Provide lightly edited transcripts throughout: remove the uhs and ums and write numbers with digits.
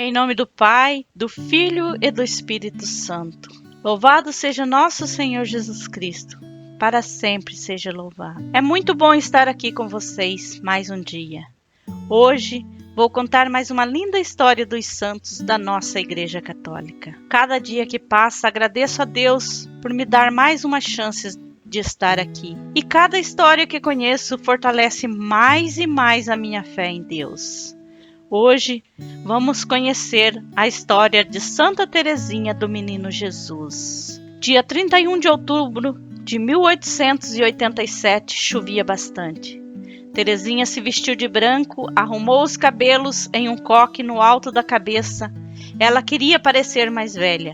Em nome do Pai, do Filho e do Espírito Santo. Louvado seja nosso Senhor Jesus Cristo. Para sempre seja louvado. É muito bom estar aqui com vocês mais um dia. Hoje vou contar mais uma linda história dos santos da nossa Igreja Católica. Cada dia que passa, agradeço a Deus por me dar mais uma chance de estar aqui. E cada história que conheço fortalece mais e mais a minha fé em Deus. Hoje vamos conhecer a história de Santa Teresinha do Menino Jesus. Dia 31 de outubro de 1887 chovia bastante. Teresinha se vestiu de branco, arrumou os cabelos em um coque no alto da cabeça. Ela queria parecer mais velha.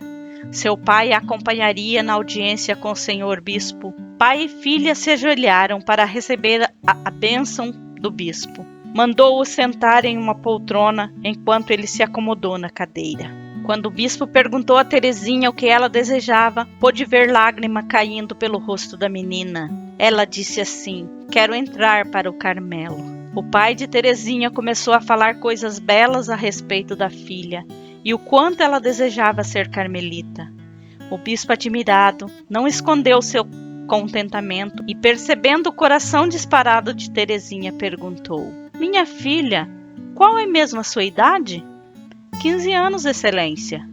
Seu pai a acompanharia na audiência com o senhor bispo. Pai e filha se ajoelharam para receber a bênção do bispo. Mandou-o sentar em uma poltrona enquanto ele se acomodou na cadeira. Quando o bispo perguntou a Teresinha o que ela desejava, pôde ver lágrima caindo pelo rosto da menina. Ela disse assim: "Quero entrar para o Carmelo." O pai de Teresinha começou a falar coisas belas a respeito da filha e o quanto ela desejava ser carmelita. O bispo, admirado, não escondeu seu contentamento e, percebendo o coração disparado de Teresinha, perguntou: "Minha filha, qual é mesmo a sua idade?" 15 anos, excelência."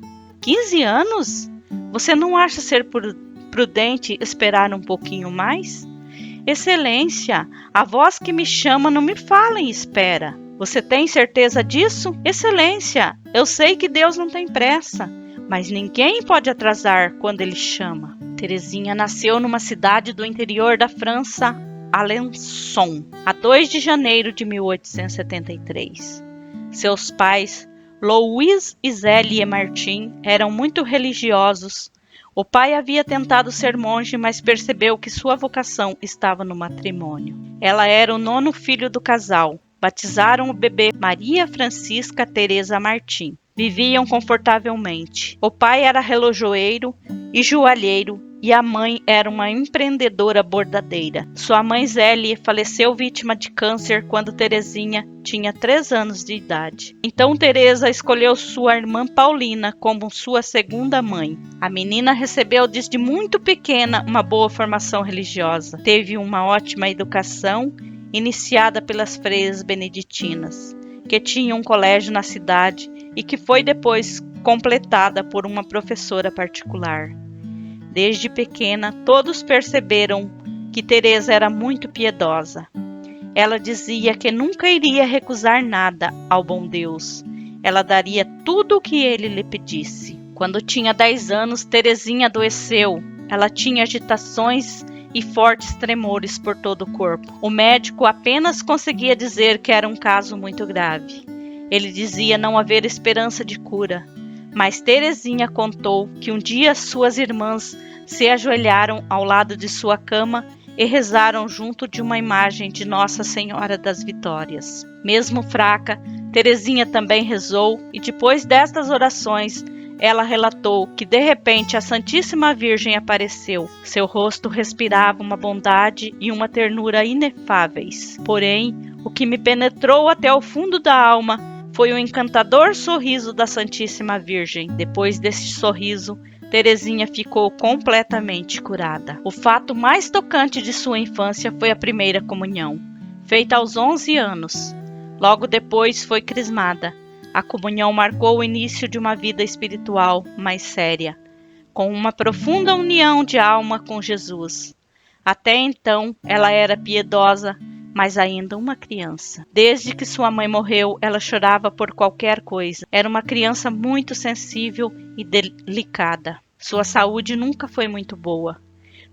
15 anos? Você não acha ser prudente esperar um pouquinho mais? Excelência, a voz que me chama não me fala em espera. Você tem certeza disso? Excelência, eu sei que Deus não tem pressa, mas ninguém pode atrasar quando Ele chama. Teresinha nasceu numa cidade do interior da França, Alençon, a 2 de janeiro de 1873. Seus pais, Louis e Zélie Martin, eram muito religiosos. O pai havia tentado ser monge, mas percebeu que sua vocação estava no matrimônio. Ela era o 9º filho do casal. Batizaram o bebê Maria Francisca Teresa Martin. Viviam confortavelmente. O pai era relojoeiro e joalheiro e a mãe era uma empreendedora bordadeira. Sua mãe Zélie faleceu vítima de câncer quando Teresinha tinha 3 anos de idade. Então Teresa escolheu sua irmã Paulina como sua segunda mãe. A menina recebeu desde muito pequena uma boa formação religiosa. Teve uma ótima educação iniciada pelas freiras beneditinas, que tinham um colégio na cidade e que foi depois completada por uma professora particular. Desde pequena, todos perceberam que Teresa era muito piedosa. Ela dizia que nunca iria recusar nada ao bom Deus. Ela daria tudo o que ele lhe pedisse. Quando tinha 10 anos, Teresinha adoeceu. Ela tinha agitações e fortes tremores por todo o corpo. O médico apenas conseguia dizer que era um caso muito grave. Ele dizia não haver esperança de cura. Mas Teresinha contou que um dia suas irmãs se ajoelharam ao lado de sua cama e rezaram junto de uma imagem de Nossa Senhora das Vitórias. Mesmo fraca, Teresinha também rezou e depois destas orações, ela relatou que de repente a Santíssima Virgem apareceu. Seu rosto respirava uma bondade e uma ternura inefáveis. Porém, o que me penetrou até o fundo da alma foi o encantador sorriso da Santíssima Virgem. Depois desse sorriso, Teresinha ficou completamente curada. O fato mais tocante de sua infância foi a primeira comunhão, feita aos 11 anos. Logo depois foi crismada. A comunhão marcou o início de uma vida espiritual mais séria, com uma profunda união de alma com Jesus. Até então, ela era piedosa, mas ainda uma criança. Desde que sua mãe morreu, ela chorava por qualquer coisa. Era uma criança muito sensível e delicada. Sua saúde nunca foi muito boa.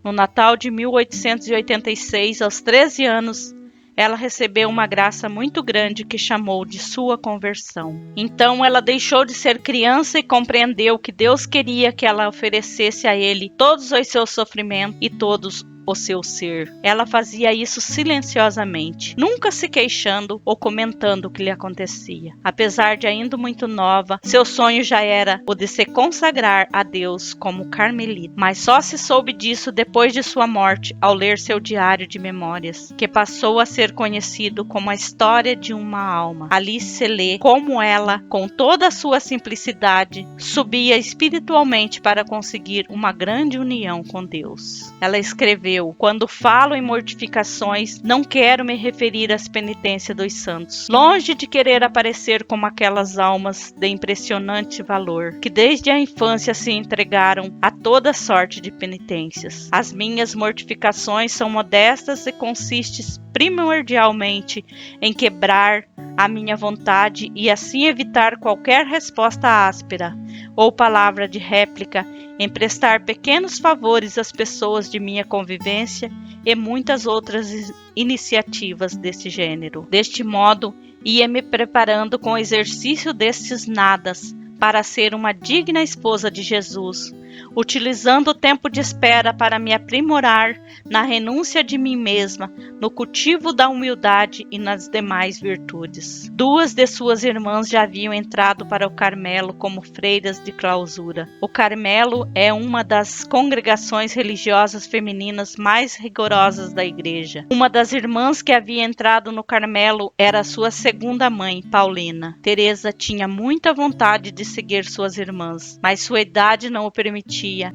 No Natal de 1886, aos 13 anos, ela recebeu uma graça muito grande que chamou de sua conversão. Então ela deixou de ser criança e compreendeu que Deus queria que ela oferecesse a Ele todos os seus sofrimentos e todos o seu ser. Ela fazia isso silenciosamente, nunca se queixando ou comentando o que lhe acontecia. Apesar de ainda muito nova, seu sonho já era o de se consagrar a Deus como carmelita. Mas só se soube disso depois de sua morte, ao ler seu diário de memórias, que passou a ser conhecido como a história de uma alma. Ali se lê como ela, com toda a sua simplicidade, subia espiritualmente para conseguir uma grande união com Deus. Ela escreveu: quando falo em mortificações, não quero me referir às penitências dos santos, longe de querer aparecer como aquelas almas de impressionante valor, que desde a infância se entregaram a toda sorte de penitências. As minhas mortificações são modestas e consistem primordialmente em quebrar a minha vontade e assim evitar qualquer resposta áspera ou palavra de réplica, em prestar pequenos favores às pessoas de minha convivência e muitas outras iniciativas desse gênero. Deste modo, ia me preparando com o exercício destes nadas para ser uma digna esposa de Jesus, utilizando o tempo de espera para me aprimorar na renúncia de mim mesma, no cultivo da humildade e nas demais virtudes. 2 de suas irmãs já haviam entrado para o Carmelo como freiras de clausura. O Carmelo é uma das congregações religiosas femininas mais rigorosas da igreja. Uma das irmãs que havia entrado no Carmelo era sua segunda mãe, Paulina. Teresa tinha muita vontade de seguir suas irmãs, mas sua idade não o permitia.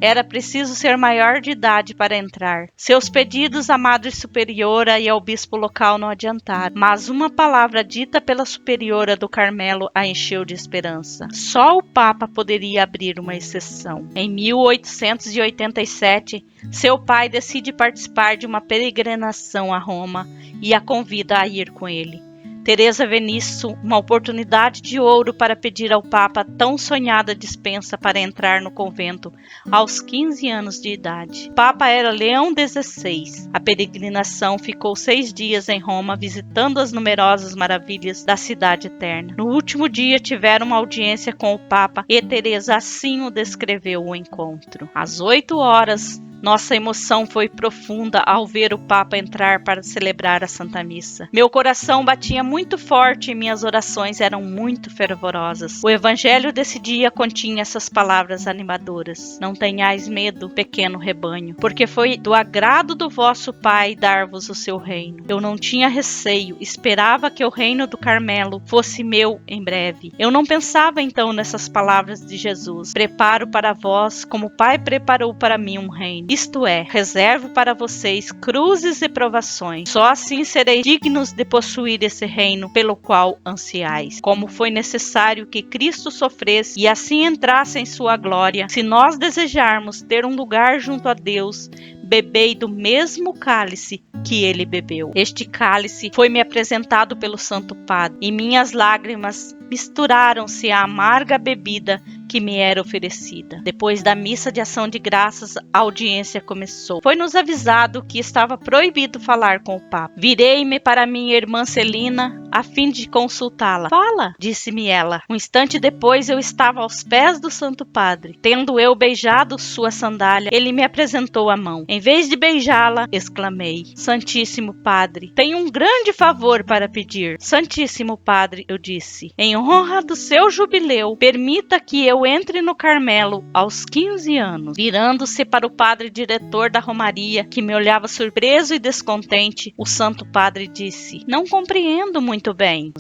Era preciso ser maior de idade para entrar. Seus pedidos à Madre Superiora e ao bispo local não adiantaram, mas uma palavra dita pela superiora do Carmelo a encheu de esperança. Só o Papa poderia abrir uma exceção. Em 1887, seu pai decide participar de uma peregrinação a Roma e a convida a ir com ele. Teresa vê nisso uma oportunidade de ouro para pedir ao Papa tão sonhada dispensa para entrar no convento aos 15 anos de idade. O Papa era Leão XVI. A peregrinação ficou 6 dias em Roma, visitando as numerosas maravilhas da cidade eterna. No último dia tiveram uma audiência com o Papa e Teresa assim o descreveu o encontro. Às 8 horas, nossa emoção foi profunda ao ver o Papa entrar para celebrar a Santa Missa. Meu coração batia muito forte e minhas orações eram muito fervorosas. O evangelho desse dia continha essas palavras animadoras: não tenhais medo, pequeno rebanho, porque foi do agrado do vosso Pai dar-vos o seu reino. Eu não tinha receio, esperava que o reino do Carmelo fosse meu em breve. Eu não pensava então nessas palavras de Jesus: preparo para vós como o Pai preparou para mim um reino. Isto é, reservo para vocês cruzes e provações. Só assim sereis dignos de possuir esse reino pelo qual ansiais. Como foi necessário que Cristo sofresse e assim entrasse em sua glória, se nós desejarmos ter um lugar junto a Deus, bebei do mesmo cálice que ele bebeu. Este cálice foi-me apresentado pelo Santo Padre, e minhas lágrimas misturaram-se à amarga bebida que me era oferecida. Depois da missa de ação de graças, a audiência começou. Foi-nos avisado que estava proibido falar com o Papa. Virei-me para minha irmã Celina a fim de consultá-la. Fala, disse-me ela. Um instante depois eu estava aos pés do Santo Padre. Tendo eu beijado sua sandália, ele me apresentou a mão. Em vez de beijá-la, exclamei: Santíssimo Padre, tenho um grande favor para pedir. Santíssimo Padre, eu disse, em honra do seu jubileu, permita que eu entre no Carmelo aos 15 anos. Virando-se para o padre diretor da Romaria, que me olhava surpreso e descontente, o Santo Padre disse: não compreendo muito bem.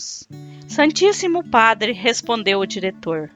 Santíssimo Padre, respondeu o diretor,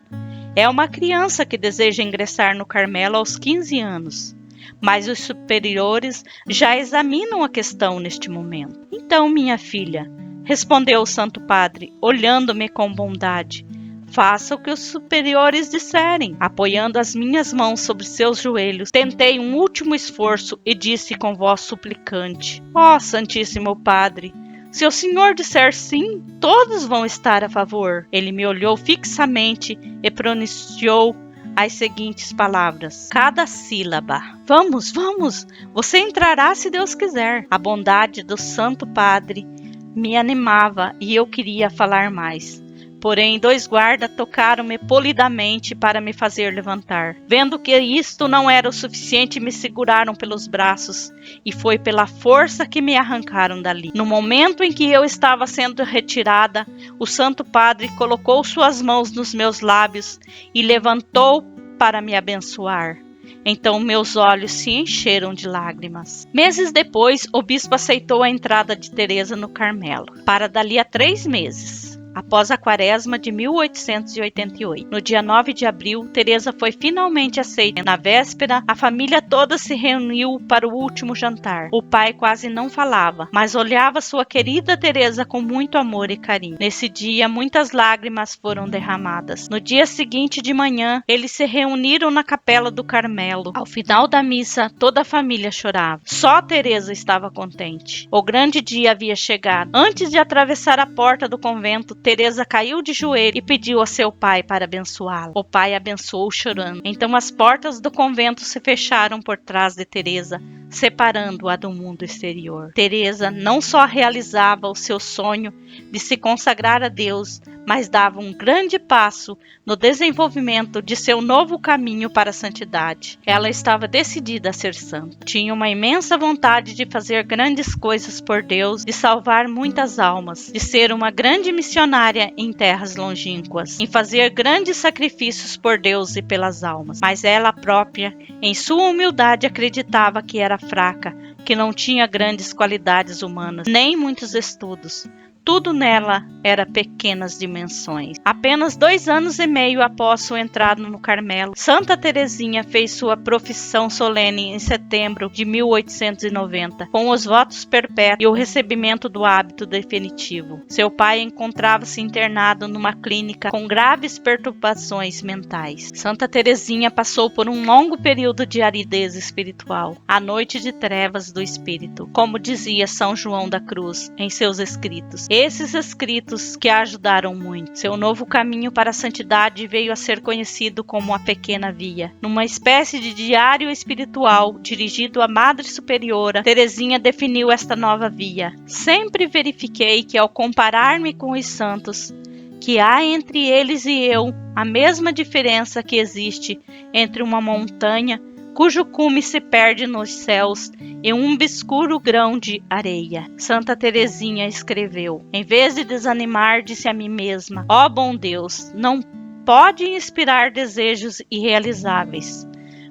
é uma criança que deseja ingressar no Carmelo aos 15 anos. Mas os superiores já examinam a questão neste momento. Então, minha filha, respondeu o Santo Padre, olhando-me com bondade, faça o que os superiores disserem. Apoiando as minhas mãos sobre seus joelhos, tentei um último esforço e disse com voz suplicante: ó Santíssimo Padre, se o senhor disser sim, todos vão estar a favor. Ele me olhou fixamente e pronunciou as seguintes palavras, cada sílaba: vamos, vamos, você entrará se Deus quiser. A bondade do Santo Padre me animava e eu queria falar mais. Porém, 2 guardas tocaram-me polidamente para me fazer levantar. Vendo que isto não era o suficiente, me seguraram pelos braços, e foi pela força que me arrancaram dali. No momento em que eu estava sendo retirada, o Santo Padre colocou suas mãos nos meus lábios e levantou para me abençoar. Então meus olhos se encheram de lágrimas. Meses depois, o bispo aceitou a entrada de Teresa no Carmelo, para dali a 3 meses. Após a quaresma de 1888. No dia 9 de abril, Teresa foi finalmente aceita. Na véspera, a família toda se reuniu para o último jantar. O pai quase não falava, mas olhava sua querida Teresa com muito amor e carinho. Nesse dia, muitas lágrimas foram derramadas. No dia seguinte de manhã, eles se reuniram na capela do Carmelo. Ao final da missa, toda a família chorava. Só Teresa estava contente. O grande dia havia chegado. Antes de atravessar a porta do convento, Teresa caiu de joelho e pediu a seu pai para abençoá-la. O pai abençoou chorando. Então as portas do convento se fecharam por trás de Teresa, separando-a do mundo exterior. Teresa não só realizava o seu sonho de se consagrar a Deus, mas dava um grande passo no desenvolvimento de seu novo caminho para a santidade. Ela estava decidida a ser santa. Tinha uma imensa vontade de fazer grandes coisas por Deus, de salvar muitas almas, de ser uma grande missionária em terras longínquas, em fazer grandes sacrifícios por Deus e pelas almas. Mas ela própria, em sua humildade, acreditava que era fraca, que não tinha grandes qualidades humanas, nem muitos estudos. Tudo nela era pequenas dimensões. Apenas 2 anos e meio após sua entrada no Carmelo, Santa Teresinha fez sua profissão solene em setembro de 1890, com os votos perpétuos e o recebimento do hábito definitivo. Seu pai encontrava-se internado numa clínica com graves perturbações mentais. Santa Teresinha passou por um longo período de aridez espiritual, a noite de trevas do espírito, como dizia São João da Cruz em seus escritos. Esses escritos que a ajudaram muito. Seu novo caminho para a santidade veio a ser conhecido como a Pequena Via. Numa espécie de diário espiritual dirigido à Madre Superiora, Teresinha definiu esta nova via. Sempre verifiquei que ao comparar-me com os santos, que há entre eles e eu a mesma diferença que existe entre uma montanha cujo cume se perde nos céus e um obscuro grão de areia. Santa Teresinha escreveu: em vez de desanimar, disse a mim mesma: ó bom Deus, não pode inspirar desejos irrealizáveis.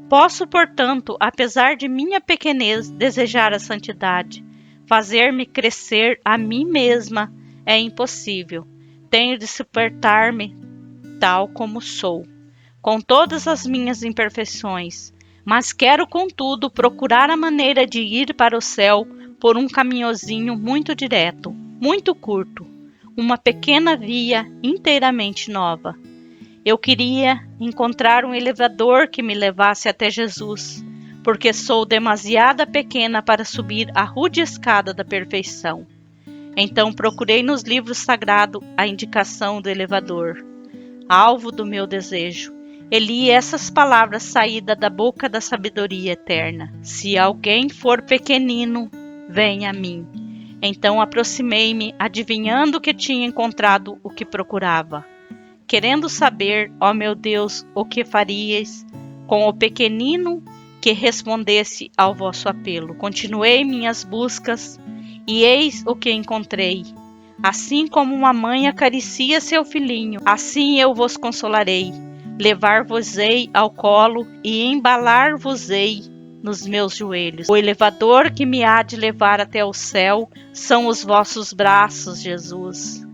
Posso, portanto, apesar de minha pequenez, desejar a santidade. Fazer-me crescer a mim mesma é impossível. Tenho de suportar-me tal como sou, com todas as minhas imperfeições. Mas quero, contudo, procurar a maneira de ir para o céu por um caminhozinho muito direto, muito curto, uma pequena via inteiramente nova. Eu queria encontrar um elevador que me levasse até Jesus, porque sou demasiada pequena para subir a rude escada da perfeição. Então procurei nos livros sagrados a indicação do elevador, alvo do meu desejo. E li essas palavras saídas da boca da sabedoria eterna: se alguém for pequenino, venha a mim. Então aproximei-me, adivinhando que tinha encontrado o que procurava. Querendo saber, ó meu Deus, o que faríeis com o pequenino que respondesse ao vosso apelo. Continuei minhas buscas e eis o que encontrei. Assim como uma mãe acaricia seu filhinho, assim eu vos consolarei. Levar-vos-ei ao colo e embalar-vos-ei nos meus joelhos. O elevador que me há de levar até o céu são os vossos braços, Jesus.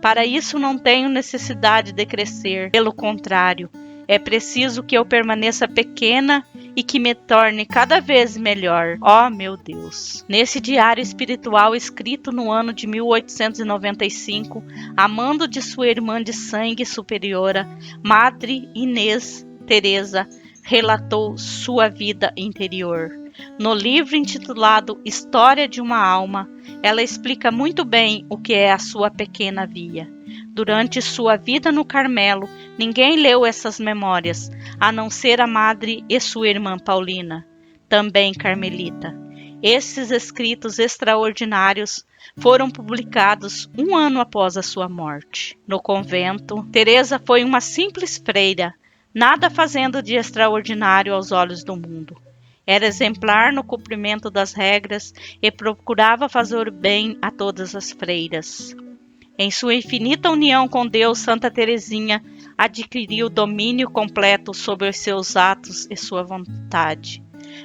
Para isso não tenho necessidade de crescer, pelo contrário, é preciso que eu permaneça pequena e que me torne cada vez melhor, ó meu Deus. Nesse diário espiritual escrito no ano de 1895, a mando de sua irmã de sangue superiora, Madre Inês Teresa, relatou sua vida interior. No livro intitulado História de uma Alma, ela explica muito bem o que é a sua pequena via. Durante sua vida no Carmelo, ninguém leu essas memórias, a não ser a madre e sua irmã Paulina, também carmelita. Esses escritos extraordinários foram publicados um ano após a sua morte. No convento, Teresa foi uma simples freira, nada fazendo de extraordinário aos olhos do mundo. Era exemplar no cumprimento das regras e procurava fazer o bem a todas as freiras. Em sua infinita união com Deus, Santa Teresinha adquiriu domínio completo sobre os seus atos e sua vontade.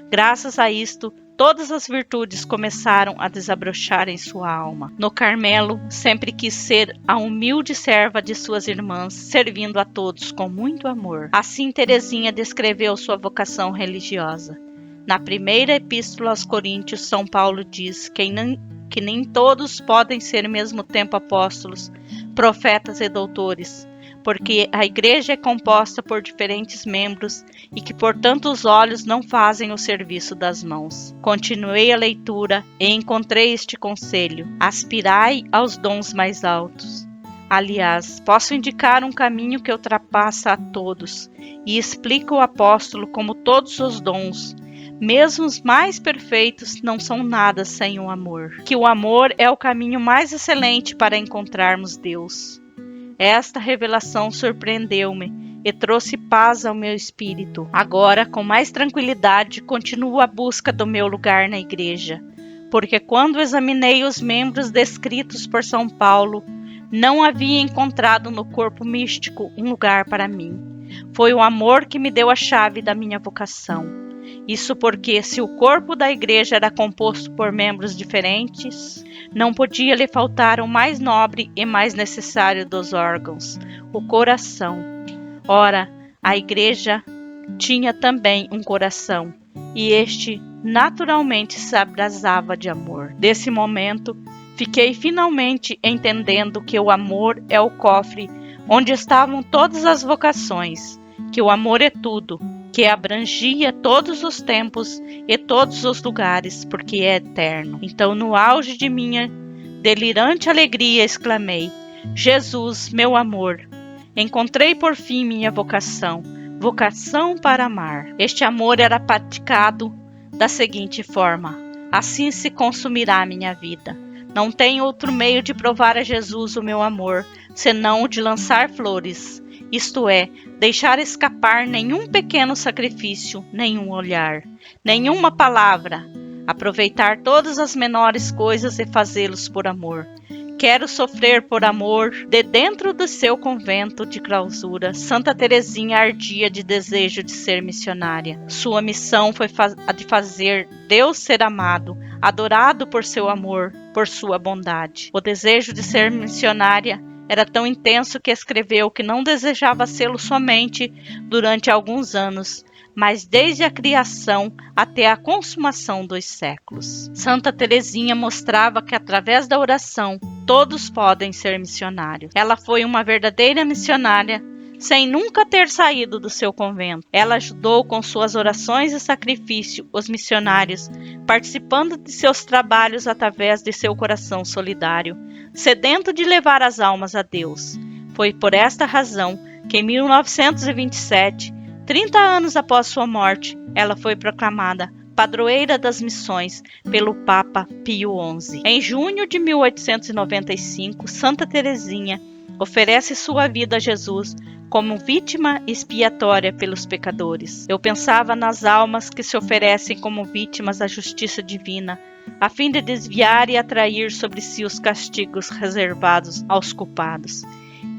Graças a isto, todas as virtudes começaram a desabrochar em sua alma. No Carmelo, sempre quis ser a humilde serva de suas irmãs, servindo a todos com muito amor. Assim, Teresinha descreveu sua vocação religiosa. Na primeira epístola aos Coríntios, São Paulo diz que nem todos podem ser ao mesmo tempo apóstolos, profetas e doutores, porque a igreja é composta por diferentes membros e que, portanto, os olhos não fazem o serviço das mãos. Continuei a leitura e encontrei este conselho: aspirai aos dons mais altos. Aliás, posso indicar um caminho que ultrapassa a todos e explica o apóstolo como todos os dons, mesmo os mais perfeitos, não são nada sem o amor. Que o amor é o caminho mais excelente para encontrarmos Deus. Esta revelação surpreendeu-me e trouxe paz ao meu espírito. Agora, com mais tranquilidade, continuo a busca do meu lugar na igreja, porque quando examinei os membros descritos por São Paulo, não havia encontrado no corpo místico um lugar para mim. Foi o amor que me deu a chave da minha vocação. Isso porque, se o corpo da igreja era composto por membros diferentes, não podia lhe faltar o mais nobre e mais necessário dos órgãos, o coração. Ora, a igreja tinha também um coração, e este naturalmente se abrasava de amor. Desse momento, fiquei finalmente entendendo que o amor é o cofre onde estavam todas as vocações, que o amor é tudo, que abrangia todos os tempos e todos os lugares, porque é eterno. Então, no auge de minha delirante alegria, exclamei: Jesus, meu amor, encontrei por fim minha vocação, vocação para amar. Este amor era praticado da seguinte forma: assim se consumirá minha vida. Não tenho outro meio de provar a Jesus o meu amor, senão o de lançar flores, isto é, deixar escapar nenhum pequeno sacrifício, nenhum olhar, nenhuma palavra, aproveitar todas as menores coisas e fazê-los por amor. Quero sofrer por amor. De dentro do seu convento de clausura, Santa Teresinha ardia de desejo de ser missionária. Sua missão foi a de fazer Deus ser amado, adorado por seu amor, por sua bondade. O desejo de ser missionária era tão intenso que escreveu que não desejava sê-lo somente durante alguns anos, mas desde a criação até a consumação dos séculos. Santa Teresinha mostrava que através da oração todos podem ser missionários. Ela foi uma verdadeira missionária sem nunca ter saído do seu convento. Ela ajudou com suas orações e sacrifício os missionários, participando de seus trabalhos através de seu coração solidário, sedento de levar as almas a Deus. Foi por esta razão que em 1927, 30 anos após sua morte, ela foi proclamada padroeira das missões pelo Papa Pio XI. Em junho de 1895, Santa Teresinha oferece sua vida a Jesus como vítima expiatória pelos pecadores. Eu pensava nas almas que se oferecem como vítimas à justiça divina, a fim de desviar e atrair sobre si os castigos reservados aos culpados.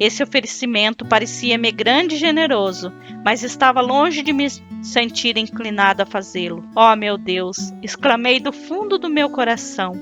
Esse oferecimento parecia-me grande e generoso, mas estava longe de me sentir inclinado a fazê-lo. Ó meu Deus, exclamei do fundo do meu coração,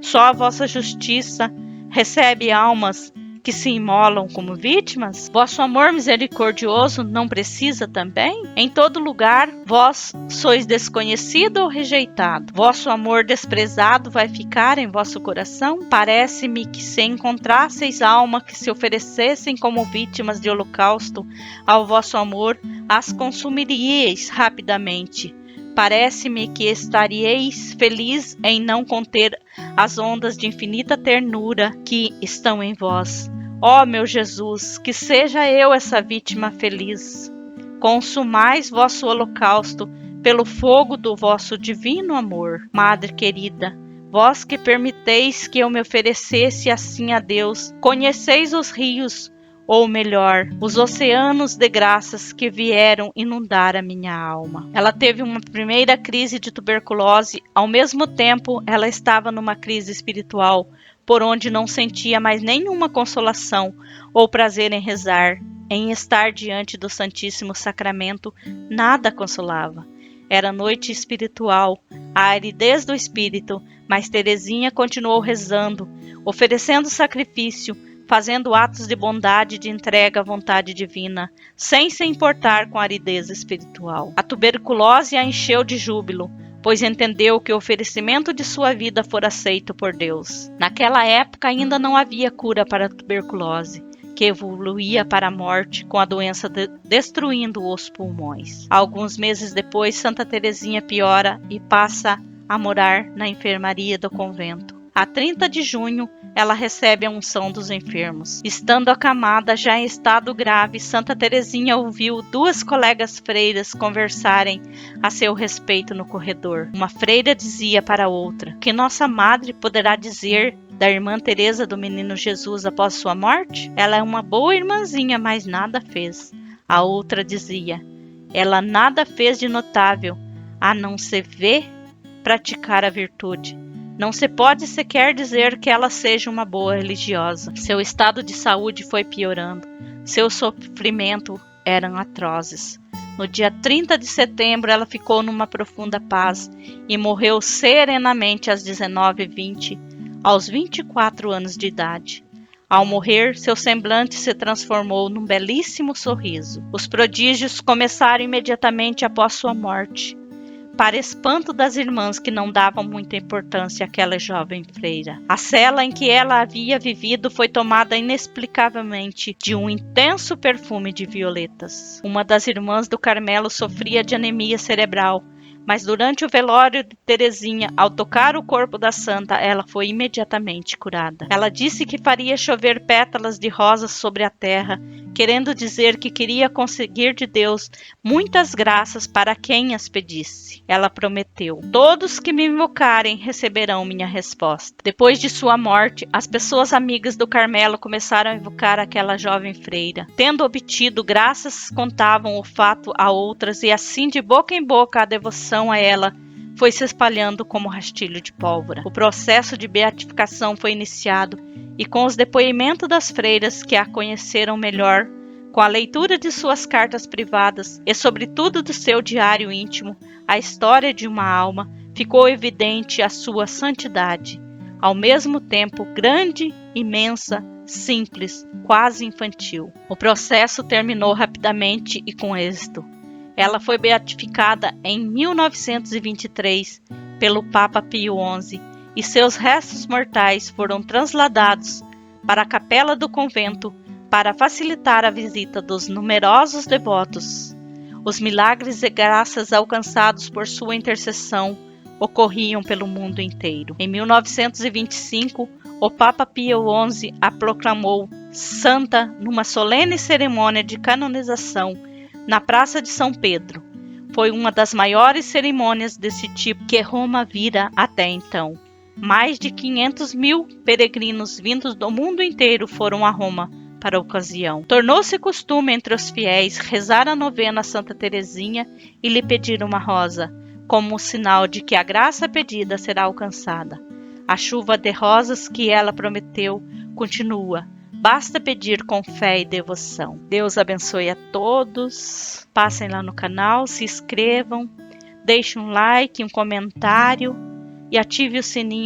só a vossa justiça recebe almas que se imolam como vítimas? Vosso amor misericordioso não precisa também? Em todo lugar, vós sois desconhecido ou rejeitado. Vosso amor desprezado vai ficar em vosso coração? Parece-me que se encontrasseis almas que se oferecessem como vítimas de holocausto ao vosso amor, as consumiríeis rapidamente. Parece-me que estaríeis feliz em não conter as ondas de infinita ternura que estão em vós. Ó meu Jesus, que seja eu essa vítima feliz. Consumais vosso holocausto pelo fogo do vosso divino amor. Madre querida, vós que permiteis que eu me oferecesse assim a Deus, conheceis os rios, ou melhor, os oceanos de graças que vieram inundar a minha alma. Ela teve uma primeira crise de tuberculose, ao mesmo tempo ela estava numa crise espiritual, por onde não sentia mais nenhuma consolação ou prazer em rezar, em estar diante do Santíssimo Sacramento, nada consolava. Era noite espiritual, a aridez do espírito, mas Teresinha continuou rezando, oferecendo sacrifício, fazendo atos de bondade e de entrega à vontade divina, sem se importar com a aridez espiritual. A tuberculose a encheu de júbilo, pois entendeu que o oferecimento de sua vida fora aceito por Deus. Naquela época ainda não havia cura para a tuberculose, que evoluía para a morte, com a doença destruindo os pulmões. Alguns meses depois, Santa Teresinha piora e passa a morar na enfermaria do convento. A 30 de junho, ela recebe a unção dos enfermos. Estando acamada, já em estado grave, Santa Teresinha ouviu duas colegas freiras conversarem a seu respeito no corredor. Uma freira dizia para a outra: "Que nossa madre poderá dizer da irmã Teresa do Menino Jesus após sua morte? Ela é uma boa irmãzinha, mas nada fez." A outra dizia: "Ela nada fez de notável, a não se ver praticar a virtude. Não se pode sequer dizer que ela seja uma boa religiosa." Seu estado de saúde foi piorando. Seu sofrimento eram atrozes. No dia 30 de setembro, ela ficou numa profunda paz e morreu serenamente às 19h20, aos 24 anos de idade. Ao morrer, seu semblante se transformou num belíssimo sorriso. Os prodígios começaram imediatamente após sua morte, para espanto das irmãs que não davam muita importância àquela jovem freira. A cela em que ela havia vivido foi tomada inexplicavelmente de um intenso perfume de violetas. Uma das irmãs do Carmelo sofria de anemia cerebral, mas durante o velório de Teresinha, ao tocar o corpo da santa, ela foi imediatamente curada. Ela disse que faria chover pétalas de rosas sobre a terra, querendo dizer que queria conseguir de Deus muitas graças para quem as pedisse. Ela prometeu: "Todos que me invocarem receberão minha resposta." Depois de sua morte, as pessoas amigas do Carmelo começaram a invocar aquela jovem freira. Tendo obtido graças, contavam o fato a outras e assim, de boca em boca, a devoção a ela foi se espalhando como rastilho de pólvora. O processo de beatificação foi iniciado e, com os depoimentos das freiras que a conheceram melhor, com a leitura de suas cartas privadas e, sobretudo, do seu diário íntimo, a história de uma alma, ficou evidente a sua santidade, ao mesmo tempo grande, imensa, simples, quase infantil. O processo terminou rapidamente e com êxito. Ela foi beatificada em 1923 pelo Papa Pio XI e seus restos mortais foram transladados para a capela do convento para facilitar a visita dos numerosos devotos. Os milagres e graças alcançados por sua intercessão ocorriam pelo mundo inteiro. Em 1925, o Papa Pio XI a proclamou santa numa solene cerimônia de canonização na Praça de São Pedro. Foi uma das maiores cerimônias desse tipo que Roma vira até então. Mais de 500.000 peregrinos vindos do mundo inteiro foram a Roma para a ocasião. Tornou-se costume entre os fiéis rezar a novena a Santa Teresinha e lhe pedir uma rosa, como sinal de que a graça pedida será alcançada. A chuva de rosas que ela prometeu continua. Basta pedir com fé e devoção. Deus abençoe a todos. Passem lá no canal, se inscrevam, deixem um like, um comentário e ative o sininho.